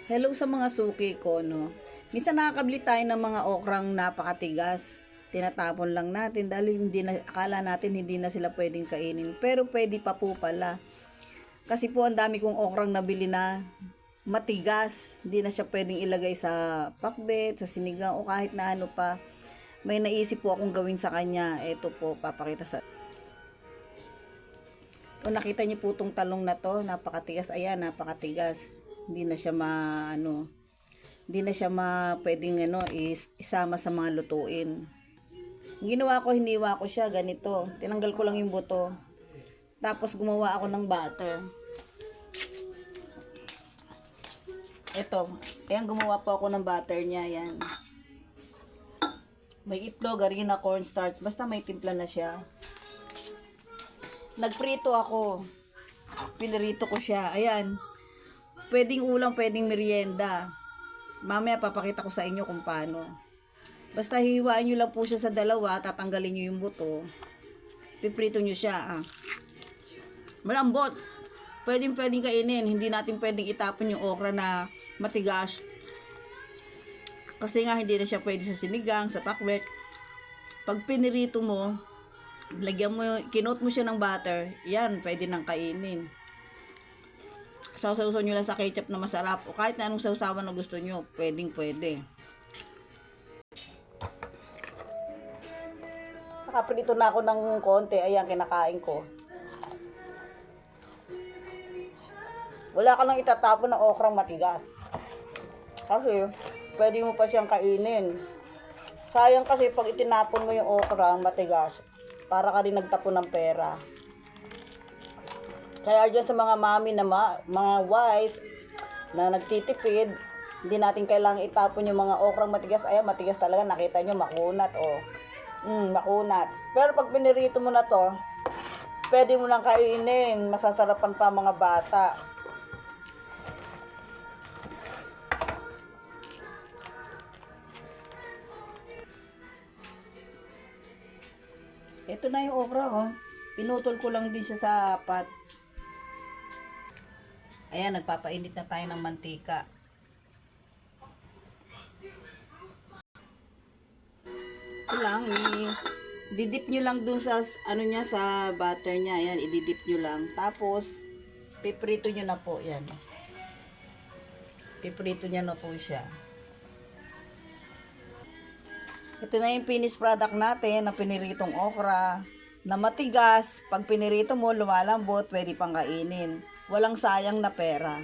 Hello sa mga suki ko, no? Minsan nakakabili tayo ng mga okrang napakatigas. Tinatapon lang natin dahil akala natin hindi na sila pwedeng kainin. Pero pwede pa po pala. Kasi po ang dami kong okrang nabili na matigas. Hindi na siya pwedeng ilagay sa pakbet, sa sinigang o kahit na ano pa. May naisip po akong gawin sa kanya. Ito po, papakita sa... O nakita niyo po itong talong na to, napakatigas. Ayan, napakatigas. Hindi na siya hindi na siya pwedeng isama sa mga lutuin. Ang ginawa ko, hiniwa ko siya ganito. Tinanggal ko lang yung buto. Tapos gumawa ako ng butter. Ito, ayan, gumawa po ako ng butter niya, yan. May itlog, harina, cornstarch, basta may timpla na siya. Nagprito ako. Pinirito ko siya, ayan. Pwedeng ulam, pwedeng merienda. Mamaya papakita ko sa inyo kung paano. Basta hihiwain nyo lang po siya sa dalawa, tatanggalin nyo yung buto. Piprito nyo siya. Malambot. Pwedeng kainin. Hindi natin pwedeng itapon yung okra na matigas. Kasi nga hindi na siya pwede sa sinigang, sa pakbet. Pag pinirito mo, kinot mo siya ng butter, yan, pwede nang kainin. Sausaw nyo lang sa ketchup na masarap o kahit na anong sausawan na gusto nyo, pwede. Nakaprito na ako ng konti, ayan, kinakain ko. Wala ka lang itatapon ng okrang matigas. Kasi, pwede mo pa siyang kainin. Sayang kasi pag itinapon mo yung okrang matigas, para ka rin nagtapon ng pera. Kaya dyan sa mga mami na mga wives na nagtitipid, hindi natin kailangang itapon yung mga okrang matigas. Ayan, matigas talaga. Nakita nyo, makunat. Makunat. Pero pag pinirito mo na to, pwede mo lang kainin. Masasarapan pa mga bata. Ito na yung okra, oh. Pinutol ko lang din siya sa pot. Ayan, nagpapainit na tayo ng mantika. Ito lang, didip nyo lang dun sa, sa butter niya. Ayan, ididip nyo lang. Tapos, piprito nyo na po, yan. Piprito nyo na po siya. Ito na yung finished product natin na piniritong okra. Na matigas, pag pinirito mo, lumalambot, pwede pang kainin. Walang sayang na pera.